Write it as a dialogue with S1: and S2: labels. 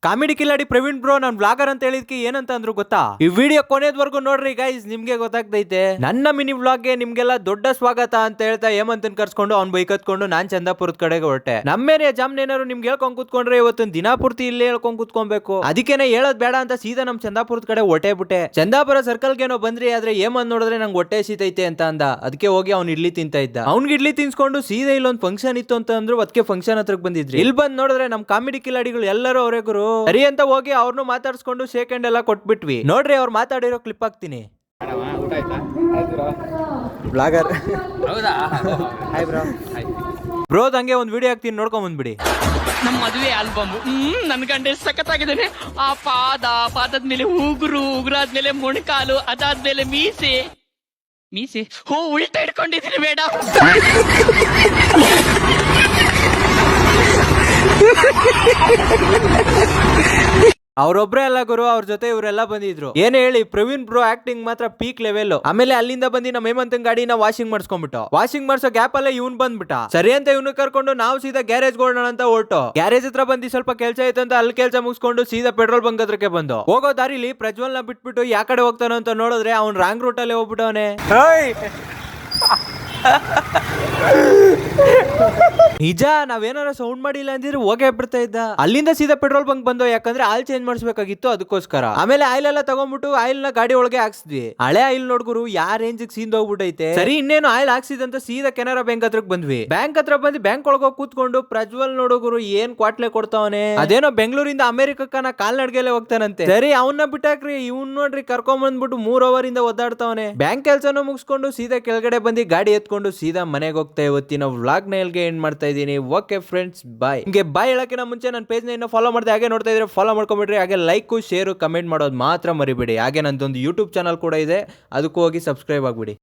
S1: Comedy Kiladi Praveen bro ನಾನು vlogger ಅಂತ ಹೇಳಿದ್ಕೆ ಏನಂತ ಅಂದ್ರು ಗೊತ್ತಾ? ಈ ವಿಡಿಯೋ ಕೊನೆವರೆಗೂ ನೋಡ್ರಿ ಗೈಸ್, ನಿಮ್ಗೆ ಗೊತ್ತಾಗ್ತೈತೆ. ನನ್ನ ಮಿನಿ ವ್ಲಾಗ್ಗೆ ನಿಮ್ಗೆಲ್ಲ ದೊಡ್ಡ ಸ್ವಾಗತ ಅಂತ ಹೇಳ್ತಾ ಹೇಮಂತನ್ ಕರ್ಸ್ಕೊಂಡು ಅವ್ನ್ ಬೈಕ್ ಹತ್ಕೊಂಡು ನಾನ್ ಚಂದಾಪುರದ ಕಡೆಗೆ ಹೊರಟೆ. ನಮ್ಮೇನೆ ಜಾಮ್ನೇನಾರು ನಿಮ್ಗೆ ಹೇಳ್ಕೊಂಡ್ ಕೂತ್ಕೊಂಡ್ರೆ ಇವತ್ತು ದಿನ ಪೂರ್ತಿ ಇಲ್ಲೇ ಹೇಳ್ಕೊಂಡ್ ಕೂತ್ಕೊಬೇಕು. ಅದಕ್ಕೇನೆ ಹೇಳೋದ್ ಬೇಡ ಅಂತ ಸೀದಾ ನಮ್ ಚಂದಾಪುರದ ಕಡೆ ಹೊಟ್ಟೆ ಬಿಟ್ಟೆ. ಚಂದಾಪುರ ಸರ್ಕಲ್ಗೇನೋ ಬಂದ್ರಿ, ಆದ್ರೆ ಹೇಮಂತ್ ನೋಡಿದ್ರೆ ನಂಗೆ ಹೊಟ್ಟೆ ಸೀತೈತೆ ಅಂತ ಅಂದ. ಅದಕ್ಕೆ ಹೋಗಿ ಅವ್ನ್ ಇಡ್ಲಿ ತಿಂತ ಇದ್ದ. ಅವ್ನ್ಗೆ ಇಡ್ಲಿ ತಿನ್ಸ್ಕೊಂಡು ಸೀದಾ ಇಲ್ಲೊಂದ್ ಫಂಕ್ಷನ್ ಇತ್ತು ಅಂತ ಅಂದ್ರು, ಅದಕ್ಕೆ ಫಂಕ್ಷನ್ ಹತ್ರಕ್ ಬಂದಿದ್ರಿ. ಇಲ್ಲಿ ಬಂದ್ ನೋಡಿದ್ರೆ ನಮ್ ಕಾಮಿಡಿ ಕಿಲಾಡಿಗಳು ಎಲ್ಲರೂ ಅವರೇ ಗುರು. ಸರಿ ಅಂತ ಹೋಗಿ ಅವ್ರನ್ನು ಮಾತಾಡ್ಸ್ಕೊಂಡು ಶೇಕ್ ಹ್ಯಾಂಡ್ ಎಲ್ಲ ಕೊಟ್ಬಿಟ್ವಿ. ನೋಡ್ರಿ ಅವ್ರು ಮಾತಾಡಿರೋ ಕ್ಲಿಪ್ ಹಾಕ್ತೀನಿ. Blogger hi bro. ಬ್ರೋ ಹಂಗೆ ಒಂದ್ ವಿಡಿಯೋ ಹಾಕ್ತೀನಿ, ನೋಡ್ಕೊಂಡ್ ಬಂದ್ಬಿಡಿ.
S2: ನಮ್ಮ ಮದುವೆ ಆಲ್ಬಮ್ ನನ್ ಗಂಡ ಸಖತ್ತಾಗಿದ್ದಾನೆ. ಆ ಪಾದದ ಮೇಲೆ ಉಗುರಾದ್ಮೇಲೆ ಮೊಣಕಾಲು, ಅದಾದ್ಮೇಲೆ ಮೀಸೆ ಉಲ್ಟಾ ಇಟ್ಕೊಂಡಿದ್ದೀನಿ ಮೇಡಮ್.
S1: ಅವ್ರೊಬ್ರೇ ಅಲ್ಲ ಗುರು, ಅವ್ರ ಜೊತೆ ಇವರೆಲ್ಲ ಬಂದಿದ್ರು. ಏನೇ ಹೇಳಿ ಪ್ರವೀಣ್ ಬ್ರೋ ಆಕ್ಟಿಂಗ್ ಮಾತ್ರ ಪೀಕ್ ಲೆವೆಲ್. ಆಮೇಲೆ ಅಲ್ಲಿಂದ ಬಂದು ನಮ್ಮ ಹೇಮಂತನ್ ಗಾಡಿನ ವಾಷಿಂಗ್ ಮಾಡಿಸ್ಕೊಂಡ್ಬಿಟ್ಟು, ವಾಷಿಂಗ್ ಮಾಡ್ಸೋ ಗ್ಯಾಪ್ ಅಲ್ಲೇ ಇವ್ನ್ ಬಂದ್ಬಿಟ್ಟ. ಸರಿ ಅಂತ ಇವ್ನು ಕರ್ಕೊಂಡು ನಾವು ಸೀದಾ ಗ್ಯಾರೇಜ್ ಗೋಡೋಣ ಅಂತ ಹೊರಟು. ಗ್ಯಾರೇಜ್ ಹತ್ರ ಬಂದು ಸ್ವಲ್ಪ ಕೆಲಸ ಐತೆ ಅಂತ ಅಲ್ಲಿ ಕೆಲಸ ಮುಗಿಸ್ಕೊಂಡು ಸೀದಾ ಪೆಟ್ರೋಲ್ ಬಂಕ್ ಹತ್ರಕ್ಕೆ ಬಂದು, ಹೋಗೋ ದಾರಿಲಿ ಪ್ರಜ್ವಲ್ ನ ಬಿಟ್ಬಿಟ್ಟು ಯಾ ಕಡೆ ಹೋಗ್ತಾನೋ ಅಂತ ನೋಡಿದ್ರೆ ಅವ್ನ್ ರಾಂಗ್ ರೂಟ್ ಅಲ್ಲಿ ಹೋಗ್ಬಿಟ್ಟವನೆ. ನಿಜ, ನಾವೇನಾರ ಸೌಂಡ್ ಮಾಡಿಲ್ಲ ಅಂದಿದ್ರೆ ಹೋಗೇ ಬಿಡ್ತಾ ಇದ್ದ. ಅಲ್ಲಿಂದ ಸೀದಾ ಪೆಟ್ರೋಲ್ ಬಂಕ್ ಬಂದು, ಯಾಕಂದ್ರೆ ಆಯಿಲ್ ಚೇಂಜ್ ಮಾಡಿಸ್ಬೇಕಾಗಿತ್ತು, ಅದಕ್ಕೋಸ್ಕರ. ಆಮೇಲೆ ಆಯಿಲ್ ಎಲ್ಲ ತಗೊಂಡ್ಬಿಟ್ಟು ಆಯಿಲ್ ನ ಗಾಡಿ ಒಳಗೆ ಹಾಕ್ಸಿದ್ವಿ. ಹಳೆ ಆಯಿಲ್ ನೋಡ್ಗುರು ಯಾ ರೇಂಜ್ ಸೀನ್ ಹೋಗ್ಬಿಟ್ಟೈತೆ. ಸರಿ ಇನ್ನೇನು ಆಯಿಲ್ ಹಾಕ್ಸಿದಂತ ಸೀದಾ ಕೆನರಾ ಬ್ಯಾಂಕ್ ಹತ್ರಕ್ ಬಂದ್ವಿ. ಬ್ಯಾಂಕ್ ಹತ್ರ ಬಂದು ಬ್ಯಾಂಕ್ ಒಳಗೆ ಕೂತ್ಕೊಂಡು ಪ್ರಜ್ವಲ್ ನೋಡೋಗುರು ಏನ್ ಕ್ವಾಟ್ಲೆ ಕೊಡ್ತಾವನೆ. ಅದೇನೋ ಬೆಂಗಳೂರಿಂದ ಅಮೆರಿಕಕ್ಕನ ಕಾಲ್ನಡ್ಗೆಲೆ ಹೋಗ್ತಾನಂತೆ. ಸರಿ ಅವನ್ನ ಬಿಟ್ಟಾಕ್ರಿ, ಇವ್ನ್ ನೋಡ್ರಿ ಕರ್ಕೊಂಡ್ ಬಂದ್ಬಿಟ್ಟು 3 ಅವರ್ ಇಂದ ಒದ್ದಾಡ್ತಾವನೆ. ಬ್ಯಾಂಕ್ ಕೆಲ್ಸನೂ ಮುಗಿಸ್ಕೊಂಡು ಸೀದಾ ಕೆಳಗಡೆ ಬಂದು ಗಾಡಿ ಎತ್ಕೊಂಡು ಸೀದಾ ಮನೆಗೆ ಹೋಗ್ತಾ ಇವತ್ತಿನ ವ್ಲಾಗ್ ನ ಎಲ್ಗೆ ಎಂಡ್ ಮಾಡ್ತಾ ಇದೀನಿ. ಓಕೆ ಫ್ರೆಂಡ್ಸ್, ಬಾಯ್. ನಿಮಗೆ ಬಾಯ್ ಹೇಳಕ್ಕಿಂತ ಮುಂಚೆ ನನ್ನ ಪೇಜ್ ನ ಇನ್ನೂ ಫಾಲೋ ಮಾಡ್ದೆ, ಹಾಗೆ ನೋಡ್ತಾ ಇದ್ರೆ ಫಾಲೋ ಮಾಡ್ಕೊಂಡ್ಬಿಡ್ರಿ. ಹಾಗೆ ಲೈಕ್, ಶೇರ್, ಕಮೆಂಟ್ ಮಾಡೋದು ಮಾತ್ರ ಮರಿಬೇಡಿ. ಹಾಗೆ ನಂದೊಂದು ಯೂಟ್ಯೂಬ್ ಚಾನಲ್ ಕೂಡ ಇದೆ, ಅದಕ್ಕೂ ಹೋಗಿ ಸಬ್ಸ್ಕ್ರೈಬ್ ಆಗ್ಬಿಡಿ.